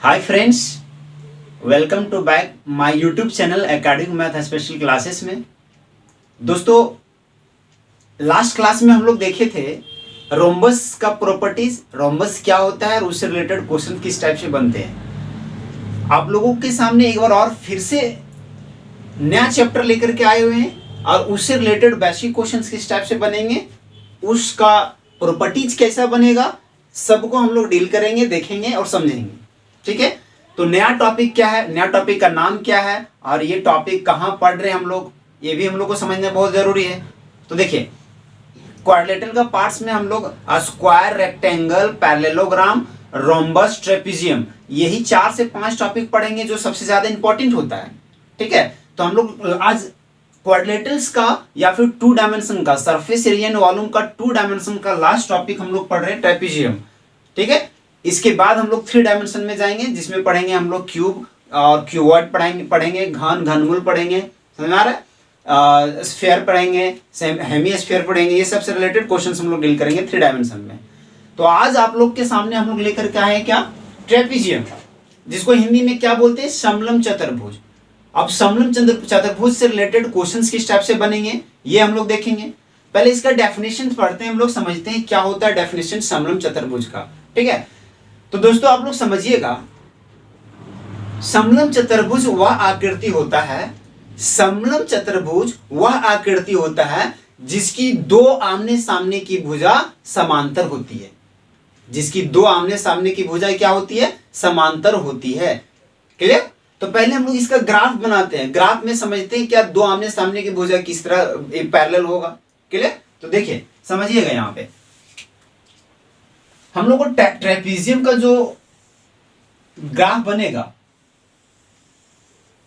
Hi friends, welcome to back my YouTube channel academic math special classes में। दोस्तों, last class में हम लोग देखे थे रोम्बस का प्रॉपर्टीज, रोम्बस क्या होता है और उससे रिलेटेड क्वेश्चन किस टाइप से बनते हैं। आप लोगों के सामने एक बार और फिर से नया चैप्टर लेकर के आए हुए हैं और उससे रिलेटेड बेसिक क्वेश्चंस किस टाइप से बनेंगे, उसका प्रॉपर्टीज कैसा बनेगा, सबको हम लोग डील करेंगे, देखेंगे और समझेंगे। ठीक है, तो नया टॉपिक क्या है, नया टॉपिक का नाम क्या है और ये टॉपिक कहाँ पढ़ रहे हैं हम लोग, ये भी हम लोग को समझना बहुत जरूरी है। तो देखिए, क्वाड्रिलेटरल का पार्ट्स में हम लोग square, rectangle, parallelogram, rhombus, trapezium, यही 4 से 5 टॉपिक पढ़ेंगे जो सबसे ज्यादा इंपॉर्टेंट होता है। ठीक है, तो हम लोग आज क्वाड्रिलेटरल्स का या फिर 2 डायमेंशन का, सरफेस एरिया एंड वॉल्यूम का 2 डायमेंशन का लास्ट टॉपिक हम लोग पढ़ रहे हैं ट्रेपीजियम। ठीक है, इसके बाद हम लोग 3 डायमेंशन में जाएंगे जिसमें पढ़ेंगे हम लोग क्यूब और क्यूबॉइड पढ़ेंगे घन, घनमूल पढ़ेंगे, समझ आ रहा है, स्फीयर पढ़ेंगे, हेमी स्फीयर पढ़ेंगे। ये सबसे रिलेटेड क्वेश्चंस हम लोग डील करेंगे 3 डायमेंशन में। तो आज आप लोग के सामने हम लोग लेकर के आए हैं क्या, ट्रेपीजियम, जिसको हिंदी में क्या बोलते हैं, समलम चतुर्भुज। अब समलम चतुर्भुज से रिलेटेड क्वेश्चंस किस टाइप से बनेंगे ये हम लोग देखेंगे। पहले इसका डेफिनेशन पढ़ते हैं, हम लोग समझते हैं क्या होता है डेफिनेशन समलम चतुर्भुज का। ठीक है, तो दोस्तों आप लोग समझिएगा, समलम चतुर्भुज वह आकृति होता है, समलम चतुर्भुज वह आकृति होता है जिसकी 2 आमने सामने की भुजा समांतर होती है। जिसकी 2 आमने सामने की भुजा क्या होती है, समांतर होती है। क्लियर? तो पहले हम लोग इसका ग्राफ बनाते हैं, ग्राफ में समझते हैं क्या 2 आमने सामने की भुजा किस तरह पैरेलल होगा। क्लियर? तो देखिए समझिएगा, यहां पे हम लोग को ट्रेपीजियम का जो ग्राफ बनेगा,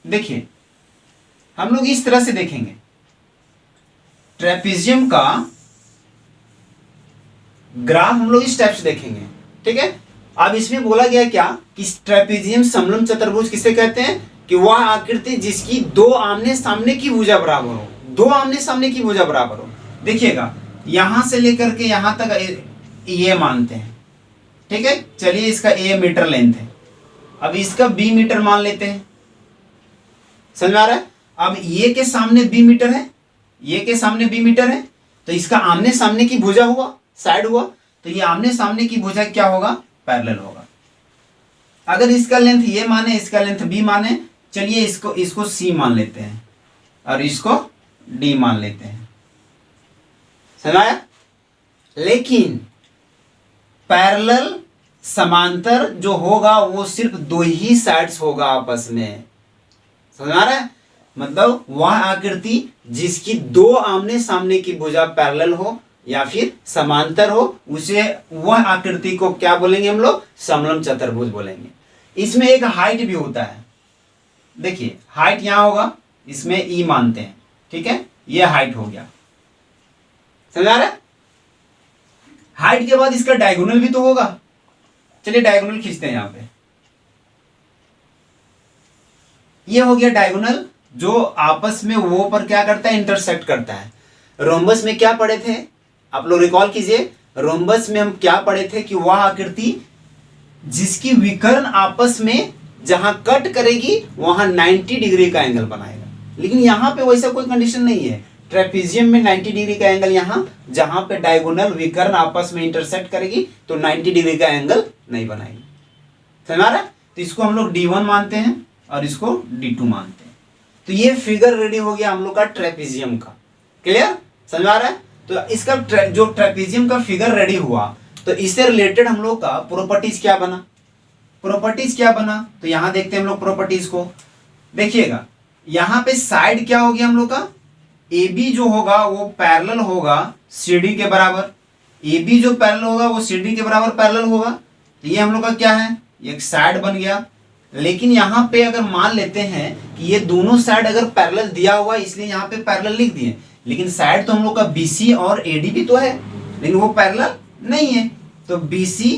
देखिए हम लोग इस तरह से देखेंगे। ट्रेपीजियम का ग्राफ हम लोग इस टाइप से देखेंगे। ठीक है, अब इसमें बोला गया क्या कि ट्रेपीजियम समलम चतुर्भुज किसे कहते हैं, कि वह आकृति जिसकी 2 आमने सामने की भुजा बराबर हो, 2 आमने सामने की भुजा बराबर हो। देखिएगा, यहां से लेकर के यहां तक ये मानते हैं। ठीक है, चलिए इसका a मीटर लेंथ है, अब इसका b मीटर मान लेते हैं। समझ में आ रहा है? अब ये के सामने b मीटर है, ये के सामने b मीटर है, तो इसका आमने सामने की भुजा हुआ, साइड हुआ, तो ये आमने सामने की भुजा क्या होगा, पैरेलल होगा। अगर इसका लेंथ ये माने, इसका लेंथ b माने, चलिए इसको c मान लेते हैं और इसको d मान लेते हैं। समझ आया? लेकिन पैरेलल समांतर जो होगा वो सिर्फ 2 ही साइड्स होगा आपस में। समझ आ रहा है? मतलब वह आकृति जिसकी 2 आमने सामने की भुजा पैरेलल हो या फिर समांतर हो, उसे वह आकृति को क्या बोलेंगे हम लोग, समलम चतुर्भुज बोलेंगे। इसमें एक हाइट भी होता है। देखिए हाइट यहां होगा, इसमें ई मानते हैं। ठीक है, यह हाइट हो गया। समझ आ रहा है? हाइट के बाद इसका डायगोनल भी तो होगा। चलिए डायगोनल खींचते हैं यहां पे। ये हो गया डायगोनल जो आपस में वो पर क्या करता है, इंटरसेक्ट करता है। रोम्बस में क्या पढ़े थे आप लोग, रिकॉल कीजिए। रोम्बस में हम क्या पढ़े थे कि वह आकृति जिसकी विकर्ण आपस में जहां कट करेगी वहां 90 डिग्री का एंगल बनाएगा। लेकिन यहां पे वैसा कोई कंडीशन नहीं है। ट्रेपीजियम में 90 डिग्री का एंगल यहां, जहां पे डायगोनल विकर्ण आपस में इंटरसेक्ट करेगी तो 90 डिग्री का एंगल नहीं बनाएगी। समझ आ रहा है? तो इसको हम लोग D1 मानते हैं और इसको D2 मानते हैं। तो ये फिगर रेडी हो गया हम लोग का ट्रेपीजियम का। क्लियर? समझ आ रहा है? तो इसका जो ट्रेपीजियम का फिगर रेडी हुआ, तो इससे रिलेटेड हम लोग का प्रॉपर्टीज क्या बना, प्रॉपर्टीज क्या बना, तो यहां देखते हैं हम लोग प्रॉपर्टीज को। देखिएगा यहां पे साइड क्या हो गया हम लोग का, AB जो होगा वो पैरेलल होगा CD के बराबर। AB जो पैरेलल होगा वो CD के बराबर पैरेलल होगा। तो ये हम लोग का क्या है, एक साइड बन गया। लेकिन यहाँ पे अगर मान लेते हैं कि ये दोनों साइड अगर पैरेलल दिया हुआ है, इसलिए यहाँ पे पैरेलल लिख दिए, लेकिन साइड तो हम लोग का BC और AD भी तो है, लेकिन वो पैरेलल नहीं है। तो BC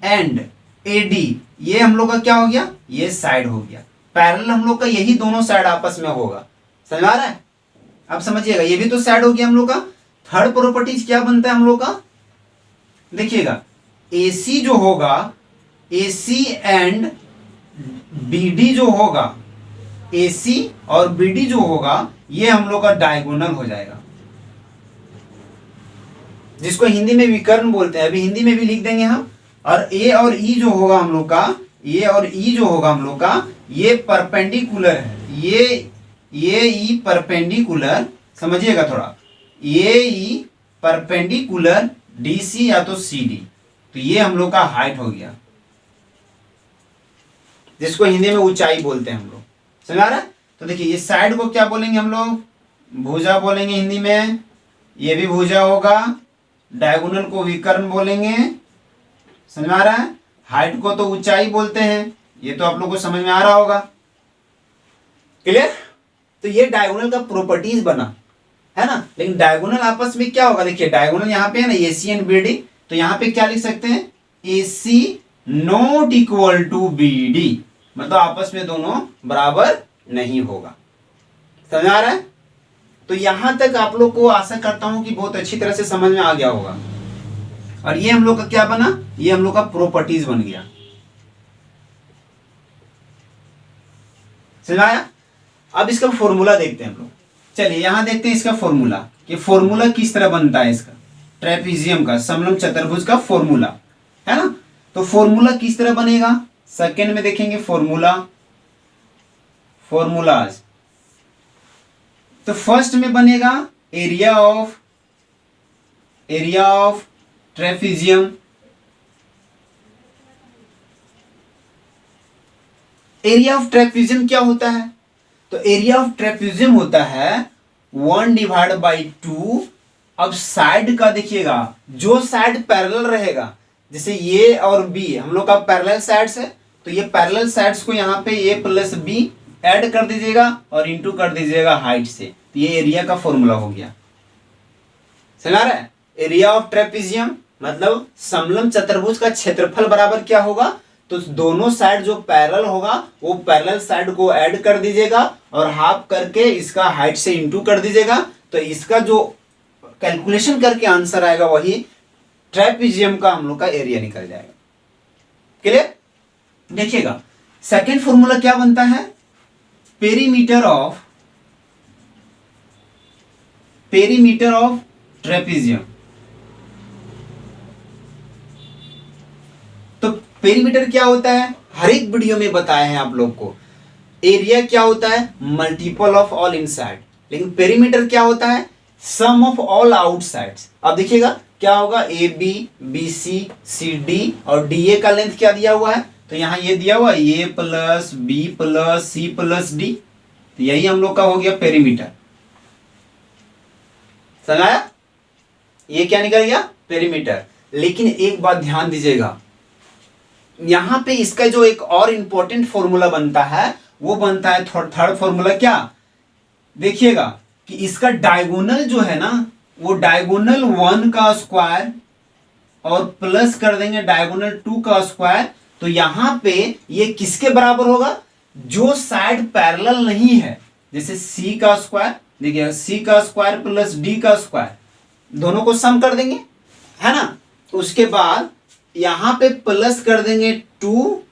एंड AD ये हम लोग का क्या हो गया, ये साइड हो गया। पैरेलल हम लोग का यही दोनों साइड आपस में होगा। समझ आ रहा है? अब समझिएगा, ये भी तो साइड हो गया हम लोग का। थर्ड प्रॉपर्टीज क्या बनता है हम लोग का, देखिएगा AC जो होगा, AC एंड BD जो होगा, AC और BD जो होगा ये हम लोग का डायगोनल हो जाएगा, जिसको हिंदी में विकर्ण बोलते हैं। अभी हिंदी में भी लिख देंगे हम। और A और E जो होगा हम लोग का, A और E जो होगा हम लोग का, ये परपेंडिकुलर है। ये E परपेंडिकुलर, समझिएगा थोड़ा, ये E परपेंडिकुलर DC या तो CD, तो ये हम लोग का हाइट हो गया, जिसको हिंदी में ऊंचाई बोलते हैं हम लोग। समझ आ रहा है? तो देखिए ये साइड को क्या बोलेंगे हम लोग, भुजा बोलेंगे हिंदी में, ये भी भुजा होगा। डायगोनल को विकर्ण बोलेंगे। समझ में आ रहा है? हाइट को तो ऊंचाई बोलते हैं, ये तो आप लोग को समझ में आ रहा होगा। क्लियर? तो ये डायगोनल का प्रॉपर्टीज बना है ना। लेकिन डायगोनल आपस में क्या होगा, देखिए डायगोनल यहाँ पे है ना AC एंड BD, तो यहाँ पे क्या लिख सकते हैं, AC not equal to BD, मतलब आपस में दोनों बराबर नहीं होगा। समझ आ रहा है? तो यहां तक आप लोग को आशा करता हूं कि बहुत अच्छी तरह से समझ में आ गया होगा। और ये हम लोग का क्या बना, ये हम लोग का प्रॉपर्टीज बन गया। समझ आया? अब इसका फॉर्मूला देखते हैं हम लोग। चलिए यहां देखते हैं इसका फॉर्मूला, कि फॉर्मूला किस तरह बनता है इसका, ट्रेपीजियम का, समलंब चतुर्भुज का फॉर्मूला है ना। तो फॉर्मूला किस तरह बनेगा, सेकंड में देखेंगे फॉर्मूलाज। तो फर्स्ट में बनेगा area of trapezium. Area of trapezium क्या होता है, तो एरिया ऑफ ट्रेपीजियम होता है 1/2। अब साइड का देखिएगा, जो साइड पैरेलल रहेगा, जैसे ये और बी हम लोग का पैरेलल साइड्स है, तो ये पैरेलल साइड्स को यहाँ पे A + B ऐड कर दीजिएगा और इंटू कर दीजिएगा हाइट से, तो ये एरिया का फॉर्मूला हो गया। समझ आ रहा है? एरिया ऑफ ट्रेपीजियम मतलब समलंब चतुर्भुज का क्षेत्रफल बराबर क्या होगा, तो दोनों साइड जो पैरेलल होगा वो पैरेलल साइड को ऐड कर दीजिएगा और हाफ करके इसका हाइट से इंटू कर दीजिएगा, तो इसका जो कैलकुलेशन करके आंसर आएगा वही ट्रेपीजियम का हम लोग का एरिया निकल जाएगा। क्लियर? देखिएगा सेकेंड फॉर्मूला क्या बनता है, पेरीमीटर ऑफ ट्रेपीजियम। तो पेरीमीटर क्या होता है, हर एक वीडियो में बताए हैं आप लोग को। एरिया क्या होता है, मल्टीपल ऑफ ऑल इनसाइड, लेकिन पेरीमीटर क्या होता है, सम ऑफ ऑल आउटसाइड्स। अब देखिएगा क्या होगा, AB BC CD और DA का लेंथ क्या दिया हुआ है, तो यहां ये दिया हुआ है A + B + C + D, तो यही हम लोग का हो गया पेरीमीटर। समझ आया? ये क्या निकल गया, पेरीमीटर। लेकिन एक बात ध्यान दीजिएगा, यहां पे इसका जो एक और इंपॉर्टेंट फॉर्मूला बनता है वो बनता है थर्ड फॉर्मूला। क्या देखिएगा कि इसका डायगोनल जो है ना, वो डायगोनल 1 का स्क्वायर और प्लस कर देंगे डायगोनल 2 का स्क्वायर, तो यहां पे ये किसके बराबर होगा, जो साइड पैरेलल नहीं है। जैसे C का स्क्वायर, देखिए C का स्क्वायर + D का स्क्वायर, दोनों को सम कर देंगे, है ना। उसके बाद यहां पे प्लस कर देंगे 2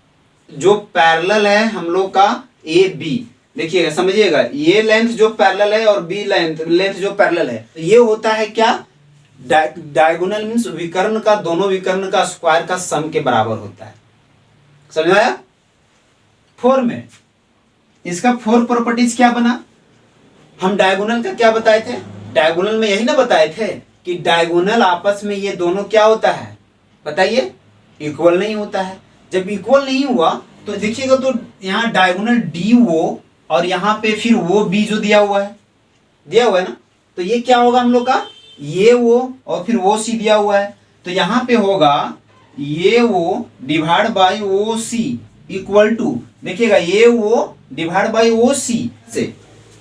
जो पैरेलल है हम लोग का AB। देखिएगा समझिएगा, ये लेंथ जो पैरेलल है और B लेंथ जो पैरेलल है, तो ये होता है क्या, डायगोनल मींस विकर्ण का, दोनों विकर्ण का स्क्वायर का सम के बराबर होता है। समझ आया? 4 में इसका 4 प्रॉपर्टीज क्या बना, हम डायगोनल का क्या बताए थे, डायगोनल में यही ना बताए थे कि डायगोनल आपस में ये दोनों क्या होता है, बताइए, इक्वल नहीं होता है। जब इक्वल नहीं हुआ तो देखिएगा, तो यहाँ डायगोनल DO और यहाँ पे फिर वो B जो दिया हुआ है ना, तो ये क्या होगा हम लोग का, ये वो और फिर वो C दिया हुआ है, तो यहाँ पे होगा ये वो divide by OC equal to, देखिएगा ये वो डिवाइड बाई OC से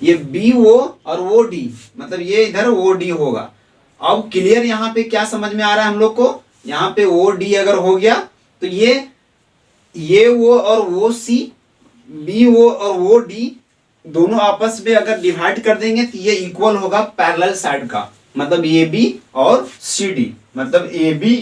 ये BO और OD, मतलब ये इधर OD होगा। अब क्लियर यहाँ पे क्या समझ में आ रहा है हम लोग को, यहाँ पे OD अगर हो गया तो ये वो और OC, BO और OD दोनों आपस में अगर डिवाइड कर देंगे तो ये इक्वल होगा पैरेलल साइड का, मतलब AB और CD, मतलब AB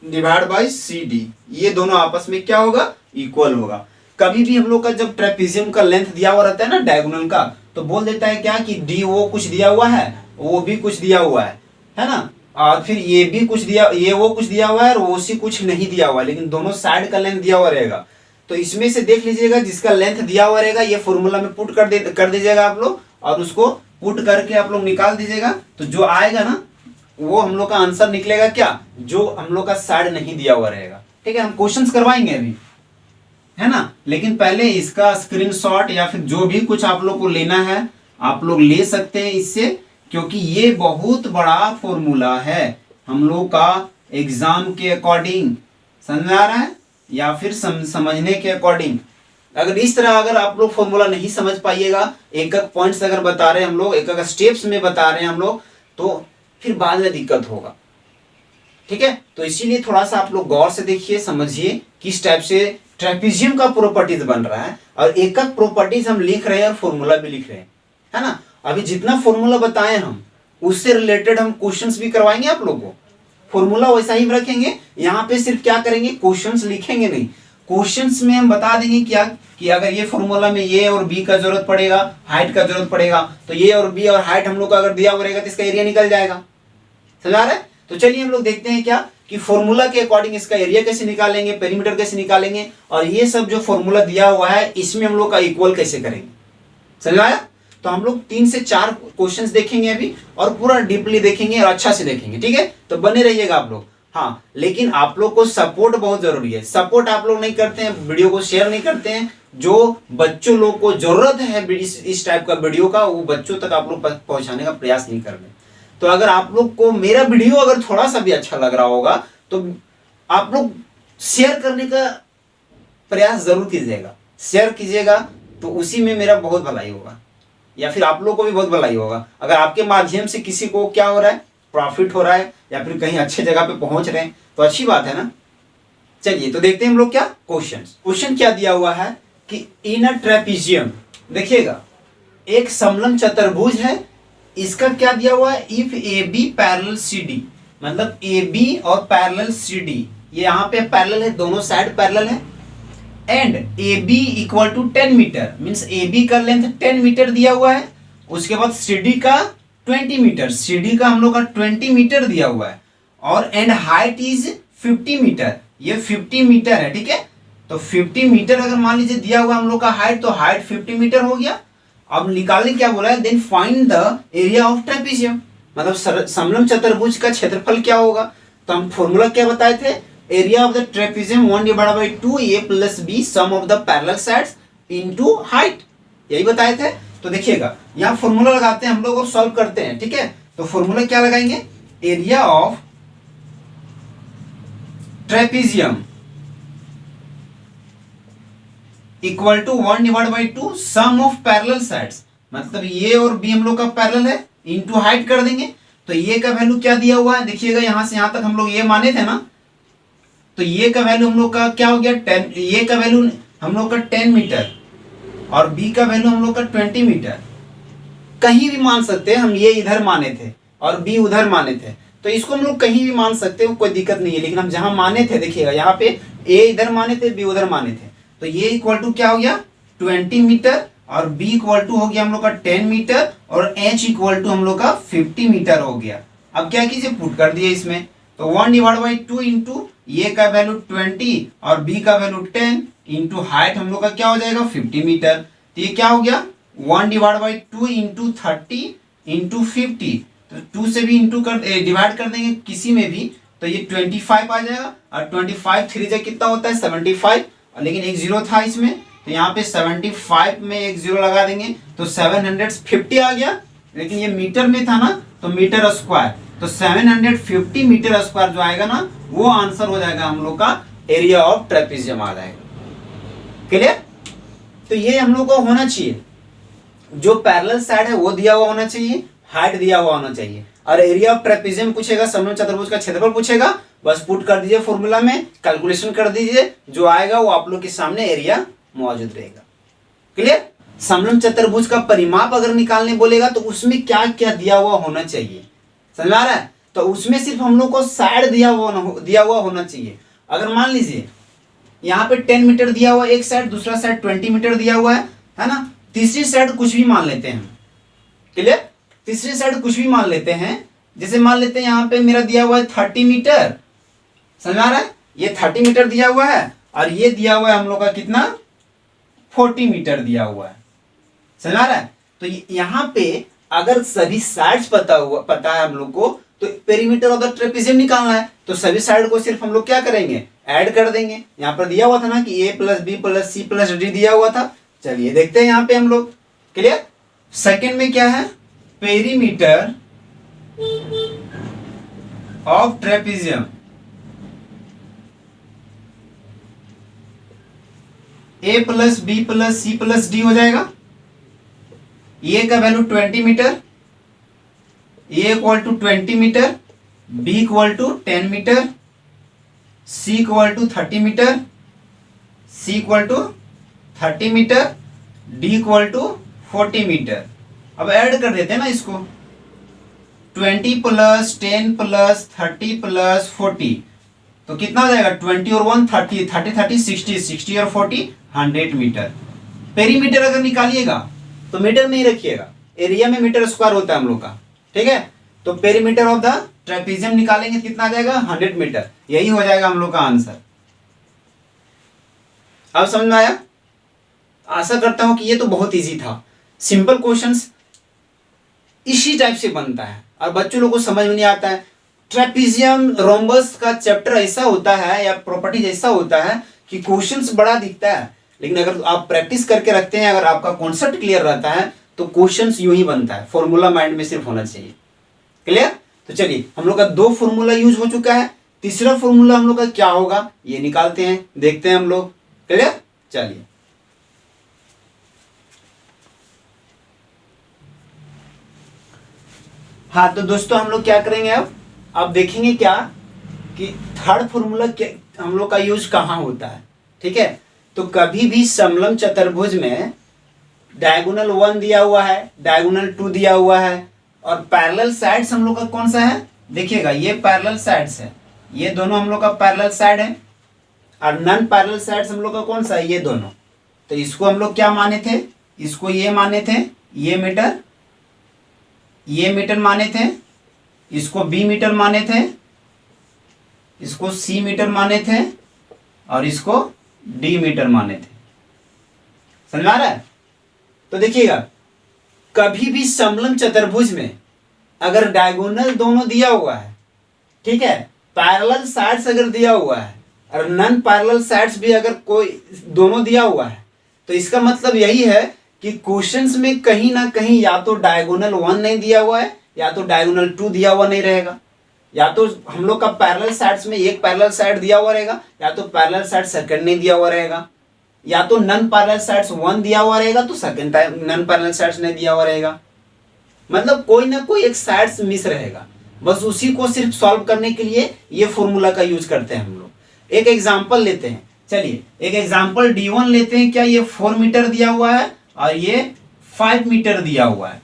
डिवाइड बाई CD, ये दोनों आपस में क्या होगा, इक्वल होगा। कभी भी हम लोग का जब ट्रेपेजियम का लेंथ दिया हुआ रहता है ना डायगोनल का, तो बोल देता है क्या कि डी वो कुछ दिया हुआ है, वो भी कुछ दिया हुआ है ना, और फिर ये भी कुछ दिया, ये वो कुछ दिया हुआ है और वो सी कुछ नहीं दिया हुआ है, लेकिन दोनों साइड का लेंथ दिया हुआ रहेगा। तो इसमें से देख लीजिएगा जिसका लेंथ दिया हुआ रहेगा ये फॉर्मूला में पुट कर दीजिएगा आप लोग, और उसको पुट करके आप लोग निकाल दीजिएगा। तो जो आएगा ना वो हम लोग का आंसर निकलेगा क्या, जो हम लोग का साइड नहीं दिया हुआ रहेगा। ठीक है, हम क्वेश्चंस करवाएंगे अभी, है ना, लेकिन पहले इसका स्क्रीनशॉट या फिर जो भी कुछ आप लोग को लेना है आप लोग ले सकते हैं इससे, क्योंकि ये बहुत बड़ा फॉर्मूला है हम लोग का एग्जाम के अकॉर्डिंग। समझ में आ रहा है, या फिर समझने के अकॉर्डिंग। अगर इस तरह अगर आप लोग फॉर्मूला नहीं समझ पाइएगा, एक एक पॉइंट्स अगर बता रहे हैं हम लोग, एक एक स्टेप्स में बता रहे हैं हम लोग, तो फिर बाद में दिक्कत होगा। ठीक है, तो इसीलिए थोड़ा सा आप लोग गौर से देखिए, समझिए किस टाइप से ट्रेपेजियम का प्रॉपर्टीज बन रहा है, और एक एक प्रॉपर्टीज हम लिख रहे हैं और फॉर्मूला भी लिख रहे हैं, है ना। अभी जितना फॉर्मूला बताए हम उससे रिलेटेड हम क्वेश्चंस भी करवाएंगे आप लोगों को। फॉर्मूला वैसा ही रखेंगे, यहाँ पे सिर्फ क्या करेंगे, क्वेश्चंस लिखेंगे नहीं, क्वेश्चंस में हम बता देंगे क्या कि अगर ये फॉर्मूला में ये और बी का जरूरत पड़ेगा, हाइट का जरूरत पड़ेगा, तो ये और बी और हाइट हम लोग का अगर दिया हुआ रहेगा तो इसका एरिया निकल जाएगा। समझ आ रहा है। तो चलिए हम लोग देखते हैं क्या कि फॉर्मूला के अकॉर्डिंग इसका एरिया कैसे निकालेंगे, पेरीमीटर कैसे निकालेंगे, और ये सब जो फॉर्मूला दिया हुआ है इसमें हम लोग का इक्वल कैसे करेंगे। समझ आया। तो हम लोग 3 से 4 क्वेश्चंस देखेंगे अभी, और पूरा डीपली देखेंगे और अच्छा से देखेंगे। ठीक है, तो बने रहिएगा आप लोग। हाँ, लेकिन आप लोग को सपोर्ट बहुत जरूरी है। सपोर्ट आप लोग नहीं करते हैं, वीडियो को शेयर नहीं करते हैं, जो बच्चों लोग को जरूरत है इस टाइप का वीडियो का, वो बच्चों तक आप लोग पहुंचाने का प्रयास नहीं कर रहे। तो अगर आप लोग को मेरा वीडियो अगर थोड़ा सा भी अच्छा लग रहा होगा तो आप लोग शेयर करने का प्रयास जरूर कीजिएगा। शेयर कीजिएगा तो उसी में मेरा बहुत भलाई होगा, या फिर आप लोग को भी बहुत भलाई होगा। अगर आपके माध्यम से किसी को क्या हो रहा है, प्रॉफिट हो रहा है, या फिर कहीं अच्छे जगह पे पहुंच रहे हैं, तो अच्छी बात है ना। चलिए तो देखते हैं हम लोग क्या क्वेश्चन क्या दिया हुआ है कि इन अ ट्रेपेजियम, देखिएगा एक समलंब चतुर्भुज है, इसका क्या दिया हुआ है, if A B parallel C D, मतलब ए बी और पैरेलल सी डी, ये यहाँ पे पैरेलल है, दोनों साइड पैरेलल है, and A B equal to 10 meter, means A B का लेंथ 10 मीटर दिया हुआ है, उसके बाद सी डी का 20 मीटर, सी डी का हम लोग का 20 मीटर दिया हुआ है, और एंड हाइट इज 50 मीटर, ये 50 मीटर है। ठीक है, तो 50 मीटर अगर मान लीजिए दिया हुआ हम लोग का हाइट, तो हाइट 50 मीटर हो गया। अब निकालने क्या बोला है, then find the area of trapezium, मतलब समलंब चतुर्भुज का क्षेत्रफल क्या होगा। तो हम फॉर्मूला क्या बताए थे, area of the trapezium 1/2 a + b sum of the parallel sides into height, यही बताए थे। तो देखिएगा यहाँ फॉर्मूला लगाते हैं हम लोग और सॉल्व करते हैं। ठीक है, तो फॉर्मूला क्या लगाएंगे, area of trapezium equal to 1/2 sum of parallel sides, मतलब ये और बी हम लोग का पैरेलल है, इनटू हाइट कर देंगे। तो ये का वैल्यू क्या दिया हुआ है, देखिएगा यहां से यहां तक हम लोग ये माने थे ना, तो ये का वैल्यू हम लोग का क्या हो गया 10, ये का वैल्यू हम लोग का 10 मीटर और बी का वैल्यू हम लोग का 20 मीटर। कहीं भी मान सकते हैं, हम ये इधर माने थे और बी उधर माने थे, तो इसको हम लोग कहीं भी मान सकते हैं, कोई दिक्कत नहीं है। लेकिन हम जहां माने थे, देखिएगा यहाँ पे ए इधर माने थे, बी उधर माने थे, तो ये इक्वल टू क्या हो गया 20 मीटर, और b इक्वल टू हो गया हम लोग का 10 मीटर, और h इक्वल टू हम लोग का 50 मीटर हो गया। अब क्या कीजिए, पुट कर दिए इसमें, तो 1/2 इंटू ये का वैल्यू 20 और b का वैल्यू 10 इंटू हाइट हम लोग का क्या हो जाएगा 50 मीटर। तो ये क्या हो गया 1/2 इंटू 30 इंटू 50, तो 2 से भी इंटू कर डिवाइड कर देंगे किसी में भी, तो ये 25 आ जाएगा, और 25 3 जा कितना होता है 75, लेकिन एक जीरो था इसमें, तो यहाँ पे 75 में एक जीरो लगा देंगे तो 750 आ गया, लेकिन ये मीटर में था ना तो मीटर स्क्वायर, तो 750 मीटर स्क्वायर जो आएगा ना वो आंसर हो जाएगा हम लोग का एरिया ऑफ ट्रेपेजियम आ जाएगा। क्लियर। तो ये हम लोग को होना चाहिए, जो पैरेलल साइड है वो दिया हुआ होना चाहिए, हाइट दिया हुआ होना चाहिए, और एरिया ऑफ ट्रेपेजियम पूछेगा, समलंब चतुर्भुज का क्षेत्रफल पूछेगा, बस पुट कर दीजिए फॉर्मूला में, कैलकुलेशन कर दीजिए, जो आएगा वो आप लोग के सामने एरिया मौजूद रहेगा। क्लियर। समलंब चतुर्भुज का परिमाप अगर निकालने बोलेगा तो उसमें क्या क्या दिया हुआ होना चाहिए, समझ आ रहा है। तो उसमें सिर्फ हम लोग को साइड दिया हुआ होना चाहिए। अगर मान लीजिए यहाँ पे 10 मीटर दिया हुआ है एक साइड, दूसरा साइड 20 मीटर दिया हुआ है ना। तीसरी साइड कुछ भी मान लेते हैं, क्लियर। तीसरी साइड कुछ भी मान लेते हैं, जैसे मान लेते हैं यहाँ पे मेरा दिया हुआ है 30 मीटर, समझ आ रहा है। ये 30 मीटर दिया हुआ है और ये दिया हुआ है हम लोग का कितना, 40 मीटर दिया हुआ है, समझ आ रहा है। तो यहाँ पे अगर सभी साइड्स पता है हम लोग को, तो पेरीमीटर ऑफ द ट्रेपेजियम निकालना है, तो सभी साइड को सिर्फ हम लोग क्या करेंगे, ऐड कर देंगे। यहाँ पर दिया हुआ था ना कि a plus B plus C plus D दिया हुआ था। चलिए देखते हैं यहाँ पे हम लोग, क्लियर। सेकंड में क्या है, perimeter of trapezium a plus B plus C plus D हो जाएगा। ए का value 20 meter, A equal to 20 meter, B equal to 10 meter, C equal to 30 meter, C equal to 30 meter, D equal to 40 meter. अब add कर देते हैं ना इसको, 20 plus 10 plus 30 plus 40, तो कितना हो जाएगा, 20 और 1 30, 30 30 60, 60 और 40 100 मीटर। पेरीमीटर अगर निकालिएगा तो मीटर में ही रखिएगा, एरिया में मीटर स्क्वायर होता है हम लोग का, ठीक है। तो पेरीमीटर ऑफ द ट्रेपेजियम निकालेंगे कितना आ जाएगा, 100 मीटर। यही हो जाएगा हम लोग का आंसर। अब समझ में आया। आशा करता हूं कि ये तो बहुत इजी था। सिंपल क्वेश्चंस इसी टाइप से बनता है और बच्चों लोगों को समझ में नहीं आता है। ट्रेपेजियम रोम्बस का चैप्टर ऐसा होता है या प्रॉपर्टीज ऐसा होता है कि क्वेश्चंस बड़ा दिखता है, लेकिन अगर आप प्रैक्टिस करके रखते हैं, अगर आपका कॉन्सेप्ट क्लियर रहता है तो क्वेश्चंस यूं ही बनता है। फॉर्मूला माइंड में सिर्फ होना चाहिए, क्लियर। तो चलिए हम लोग का 2 फॉर्मूला यूज हो चुका है, तीसरा फॉर्मूला हम लोग का क्या होगा ये निकालते हैं, देखते हैं हम लोग, क्लियर। चलिए हाँ, तो दोस्तों हम लोग क्या करेंगे, अब देखेंगे क्या कि थर्ड फॉर्मूला हम लोग का यूज कहाँ होता है, ठीक है। तो कभी भी समलम चतुर्भुज में डायगोनल 1 दिया हुआ है, डायगोनल 2 दिया हुआ है और पैरेलल साइड्स हम लोग का कौन सा है, देखिएगा ये पैरेलल साइड्स है, ये दोनों हम लोग का पैरेलल साइड है, और नॉन पैरेलल साइड्स हम लोग का कौन सा है, ये दोनों। तो इसको हम लोग क्या माने थे, इसको ये माने थे, ये मीटर माने थे, इसको बी मीटर माने थे, इसको सी मीटर माने थे और इसको डी मीटर माने थे, समझ आ रहा है। तो देखिएगा कभी भी समलम चतुर्भुज में अगर डायगोनल दोनों दिया हुआ है, ठीक है, पैरेलल साइड्स अगर दिया हुआ है और नॉन पैरेलल साइड्स भी अगर कोई दोनों दिया हुआ है, तो इसका मतलब यही है कि क्वेश्चंस में कहीं ना कहीं या तो डायगोनल 1 नहीं दिया हुआ है या तो डायगोनल 2 दिया हुआ नहीं रहेगा, या तो हम लोग का पैरेलल साइड्स में एक पैरेलल साइड दिया हुआ रहेगा, या तो पैरेलल साइड सेकंड नहीं दिया हुआ रहेगा, या तो नॉन पैरेलल साइड्स 1 दिया हुआ रहेगा तो second time non parallel sides नहीं दिया हुआ रहेगा। मतलब कोई ना कोई एक साइड्स मिस रहेगा। बस उसी को सिर्फ सॉल्व करने के लिए ये फॉर्मूला का यूज करते हैं हम लोग। एक एग्जांपल लेते हैं, चलिए एक एग्जांपल D1 लेते हैं। क्या ये 4 मीटर दिया हुआ है और ये 5 मीटर दिया हुआ है,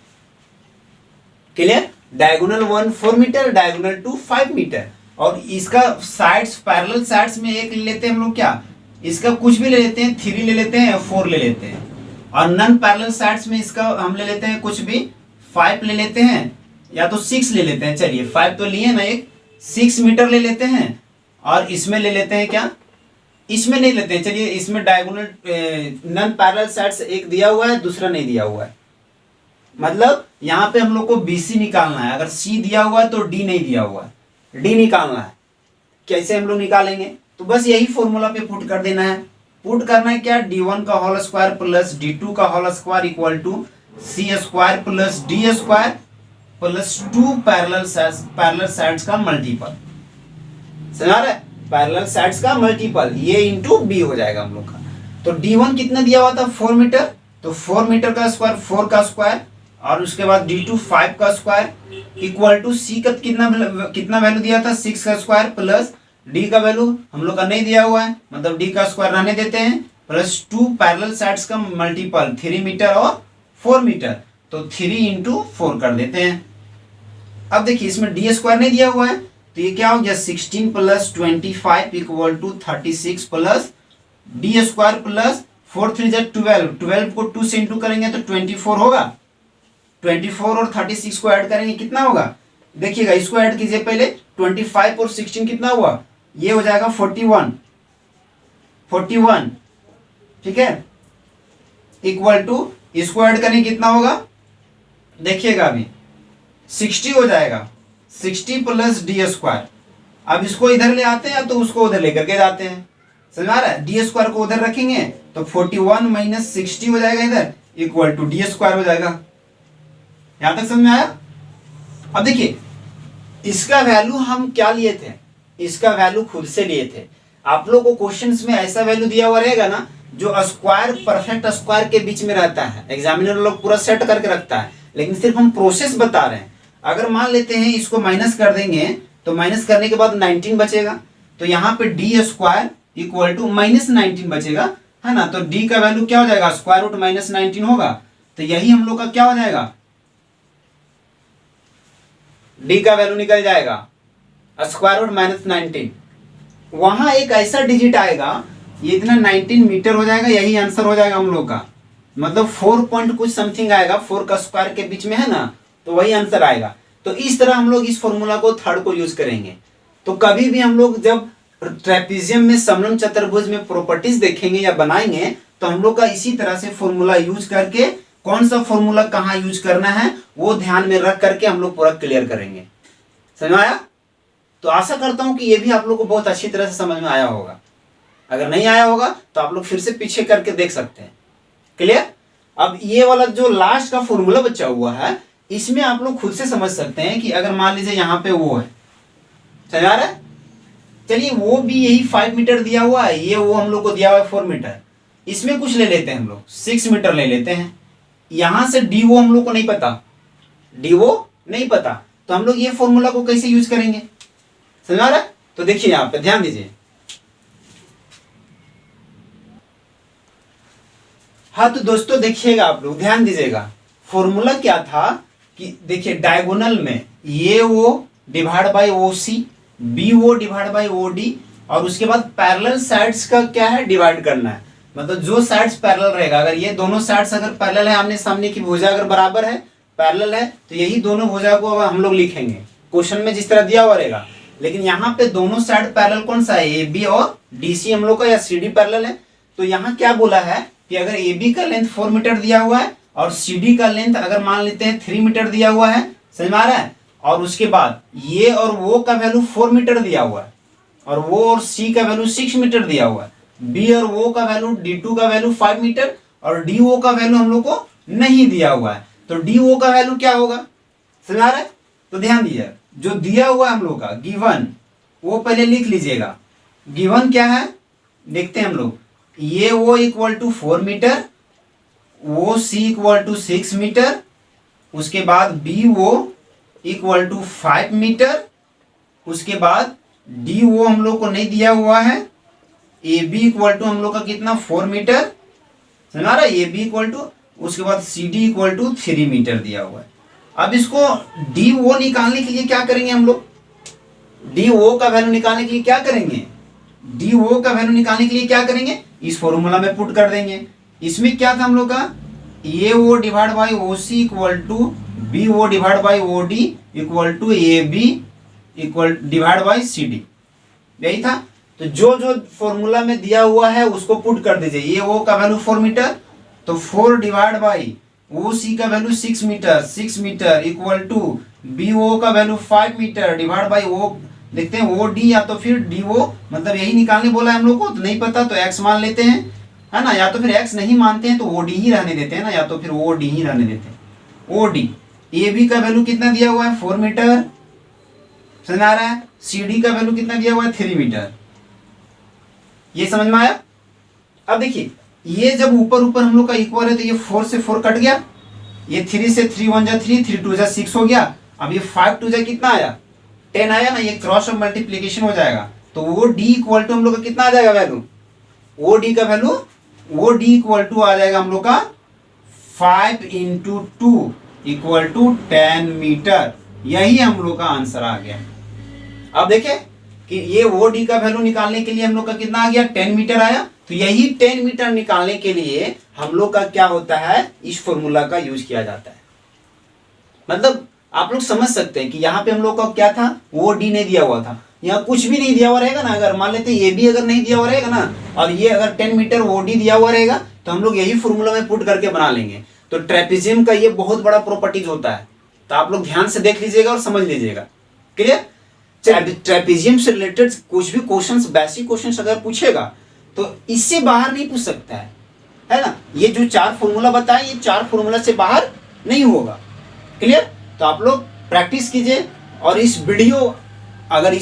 clear. Diagonal 1 4 meter, diagonal 2 5 meter, और इसका साइड्स पैरेलल साइड्स में एक ले लेते हैं हम लोग, क्या इसका कुछ भी ले लेते हैं, 3 ले लेते हैं, 4 ले लेते हैं, और नॉन पैरेलल साइड्स में इसका हम ले लेते हैं कुछ भी 5 ले लेते हैं या तो 6 ले लेते हैं। चलिए 5 तो लिए ना, एक 6 मीटर ले लेते हैं और इसमें ले लेते हैं क्या, इसमें नहीं लेते हैं। चलिए इसमें डायगोनल नॉन पैरेलल साइड्स एक दिया हुआ है, दूसरा नहीं दिया हुआ है। मतलब यहाँ पे हम लोग को BC निकालना है। अगर C दिया हुआ है तो D नहीं दिया हुआ है, D निकालना है। कैसे हम लोग निकालेंगे, तो बस यही फॉर्मूला पे पुट कर देना है। पुट करना है क्या, D1 का होल स्क्वायर प्लस D2 का whole square equal to C square plus D square plus 2 parallel sides का मल्टीपल। समझ आ रहा है, पैरेलल साइड्स का मल्टीपल, ये इंटू B हो जाएगा हम लोग का। तो D1 कितना दिया हुआ था 4 मीटर, तो 4 मीटर का स्क्वायर 4 का स्क्वायर, और उसके बाद D2 5 का स्क्वायर इक्वल टू C का कितना वैल्यू दिया था 6 का स्क्वायर प्लस D का वैल्यू हम लोग का नहीं दिया हुआ है, मतलब D का स्क्वायर रहने देते हैं, प्लस 2 पैरेलल साइड्स का मल्टीपल 3 मीटर और 4 मीटर, तो 3 इंटू 4 कर देते हैं। अब देखिए इसमें D स्क्वायर नहीं दिया हुआ है, तो ये क्या हो गया 16 plus 25 equal to 36 plus D square plus 4 3 जा 12, 12 को 2 से इंटू करेंगे तो 24 होगा। 24 और 36 को ऐड करेंगे कितना होगा, देखिएगा इसको ऐड कीजिए पहले, 25 और 16 कितना हुआ, ये हो जाएगा 41, 41 ठीक है, इक्वल टू इसको ऐड करेंगे कितना होगा, देखिएगा अभी 60 हो जाएगा, 60 प्लस डी स्क्वायर। अब इसको इधर ले आते हैं तो उसको उधर लेकर के जाते हैं, समझ आ रहा है, डी स्क्वायर को उधर रखेंगे तो 41 माइनस 60 हो जाएगा इधर, इक्वल टू डी स्क्वायर हो जाएगा। यहां तक समझ में आया। अब देखिए इसका वैल्यू हम क्या लिए थे, इसका वैल्यू खुद से लिए थे। आप लोग को क्वेश्चंस में ऐसा वैल्यू दिया हुआ रहेगा ना जो स्क्वायर परफेक्ट स्क्वायर के बीच में रहता है, एग्जामिनर लोग पूरा सेट करके रखता है, लेकिन सिर्फ हम प्रोसेस बता रहे हैं। अगर मान लेते हैं इसको माइनस कर देंगे तो माइनस करने के बाद 19 बचेगा, तो यहाँ पे D square equal to minus 19 बचेगा, है ना। तो डी का वैल्यू क्या हो जाएगा, स्क्वायर रूट माइनस 19 होगा, तो यही हम लोग का क्या हो जाएगा, डी का वैल्यू निकल जाएगा स्क्वायर रूट माइनस 19। वहां एक ऐसा डिजिट आएगा, ये इतना 19 मीटर हो जाएगा, यही आंसर हो जाएगा हम लोग का, मतलब 4 पॉइंट कुछ समथिंग आएगा, 4 का स्क्वायर के बीच में है ना, तो वही आंसर आएगा। तो इस तरह हम लोग इस फॉर्मूला को थर्ड को यूज करेंगे। तो कभी भी हम लोग जब ट्रेपीजियम में समलंब चतुर्भुज में प्रॉपर्टीज देखेंगे या बनाएंगे तो हम लोग का इसी तरह से फॉर्मूला यूज करके, कौन सा फॉर्मूला कहाँ यूज करना है वो ध्यान में रख करके हम लोग पूरा क्लियर करेंगे। समझ में आया। तो आशा करता हूं कि ये भी आप लोग को बहुत अच्छी तरह से समझ में आया होगा। अगर नहीं आया होगा तो आप लोग फिर से पीछे करके देख सकते हैं। क्लियर। अब ये वाला जो लास्ट का फॉर्मूला बचा हुआ है, इसमें आप लोग खुद से समझ सकते हैं कि अगर मान लीजिए यहाँ पे वो है, समझ आ रहा है, चलिए वो भी यही 5 मीटर दिया हुआ है, ये वो हम लोग को दिया हुआ है 4 मीटर, इसमें कुछ ले लेते हैं हम लोग 6 मीटर ले लेते हैं। यहां से डी वो हम लोग को नहीं पता, डी वो नहीं पता, तो हम लोग ये फॉर्मूला को कैसे यूज करेंगे, समझ आ रहा है। तो देखिए यहाँ पे ध्यान दीजिए, हाँ तो दोस्तों देखिएगा आप लोग ध्यान दीजिएगा, फॉर्मूला क्या था कि देखिए डायगोनल में ये वो divide by O C, B वो डिवाइड बाय ओ डी, और उसके बाद पैरेलल साइड्स का क्या है, डिवाइड करना है। मतलब जो साइड्स पैरेलल रहेगा, अगर ये दोनों साइड्स अगर पैरेलल है, आमने सामने की भुजा अगर बराबर है, पैरेलल है, तो यही दोनों भुजा को हम लोग लिखेंगे क्वेश्चन में जिस तरह दिया हुआ रहेगा। लेकिन यहाँ पे दोनों साइड पैरेलल कौन सा है, ए बी और डी सी हम लोग का, या सी डी पैरेलल है। तो यहाँ क्या बोला है कि अगर ए बी का लेंथ 4 मीटर दिया हुआ है और सी डी का लेंथ अगर मान लेते हैं 3 मीटर दिया हुआ है, समझ में आ रहा है, और उसके बाद ये और वो का वैल्यू 4 मीटर दिया हुआ है, और वो और सी का वैल्यू 6 मीटर दिया हुआ है, बी और वो का वैल्यू D2 का वैल्यू 5 मीटर, और डी ओ का वैल्यू हम लोग को नहीं दिया हुआ है। तो डी ओ का वैल्यू क्या होगा, समझ आ रहा है। तो ध्यान दीजिए, जो दिया हुआ है हम लोग का गिवन, वो पहले लिख लीजिएगा। गिवन क्या है देखते हैं हम लोग, ये वो इक्वल टू 4 मीटर, वो सी इक्वल टू 6 मीटर, उसके बाद बी वो इक्वल टू 5 मीटर, उसके बाद डी वो हम लोग को नहीं दिया हुआ है, ए बी इक्वल टू हम लोग का कितना 4 मीटर, समझा रहा है, ए बी इक्वल टू, उसके बाद C D equal to 3 meter दिया हुआ है। अब इसको डी वो निकालने के लिए क्या करेंगे हम लोग, डी ओ का वैल्यू निकालने के लिए क्या करेंगे, डी ओ का वैल्यू निकालने के लिए क्या करेंगे, इस फॉर्मूला में पुट कर देंगे। इसमें क्या था हम लोग का, A O divide by O C equal to B O divide by O D equal to A B equal divide by C D, यही था। तो जो जो फॉर्मूला में दिया हुआ है उसको पुट कर दीजिए। ए ओ का वैल्यू 4 मीटर, तो 4 डिवाइड बाई ओ सी का value 6 meter, 6 meter equal to B O का value 5 meter divide by O, देखते हैं ओ डी या तो फिर डी ओ, मतलब यही निकालने बोला है हम लोग को, तो नहीं पता तो एक्स मान लेते हैं, है ना, या तो फिर एक्स नहीं मानते हैं तो ओ डी ही रहने देते हैं ना, या तो फिर ओ डी ही रहने देते हैं। ओ डी, ए बी का वैल्यू कितना दिया हुआ है 4 मीटर, समझ आ रहा है, सी डी का वैल्यू कितना दिया हुआ है 3 मीटर, ये समझ में आया। अब देखिए ये जब ऊपर ऊपर हम लोग का इक्वल है तो ये 4 से 4 कट गया, ये 3 से 3 1 जा 3, 3 2 जा 6 हो गया। अब ये 5 2 जा कितना आया 10 आया ना, ये क्रॉस ऑफ मल्टीप्लीकेशन हो जाएगा, तो वो डी इक्वल टू हम लोग का कितना आ जाएगा वैल्यू, ओ डी का वैल्यू, वो डी इक्वल टू आ जाएगा हम लोग का 5 इंटू 2 इक्वल टू 10 मीटर, यही हम लोग का आंसर आ गया। अब देखें कि ये वो डी का वैल्यू निकालने के लिए हम लोग का कितना आ गया, 10 मीटर आया। तो यही 10 मीटर निकालने के लिए हम लोग का क्या होता है, इस फॉर्मूला का यूज किया जाता है। मतलब आप लोग समझ सकते हैं कि यहाँ पे हम लोग का क्या था, वो डी नहीं दिया हुआ था, यहाँ कुछ भी नहीं दिया हुआ रहेगा ना, अगर मान लेते ये भी अगर नहीं दिया हुआ रहेगा ना, और ये अगर 10 मीटर वो डी दिया हुआ रहेगा, तो हम लोग यही फॉर्मूला में पुट करके बना लेंगे। तो ट्रेपेजियम का ये बहुत बड़ा प्रॉपर्टीज होता है, तो आप लोग ध्यान से देख लीजिएगा और समझ लीजिएगा। क्लियर? ट्रेपेजियम से रिलेटेड कुछ भी क्वेश्चंस, बेसिक क्वेश्चंस अगर पूछेगा तो इससे बाहर नहीं पूछ सकता है ना। ये जो 4 फॉर्मूला बताए, ये 4 फॉर्मूला से बाहर नहीं होगा। क्लियर? तो आप लोग प्रैक्टिस कीजिए, और इस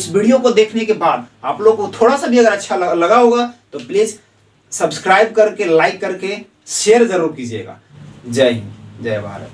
वीडियो को देखने के बाद आप लोग को थोड़ा सा भी अगर अच्छा लगा होगा तो प्लीज सब्सक्राइब करके, लाइक करके शेयर जरूर कीजिएगा। जय हिंद, जय भारत।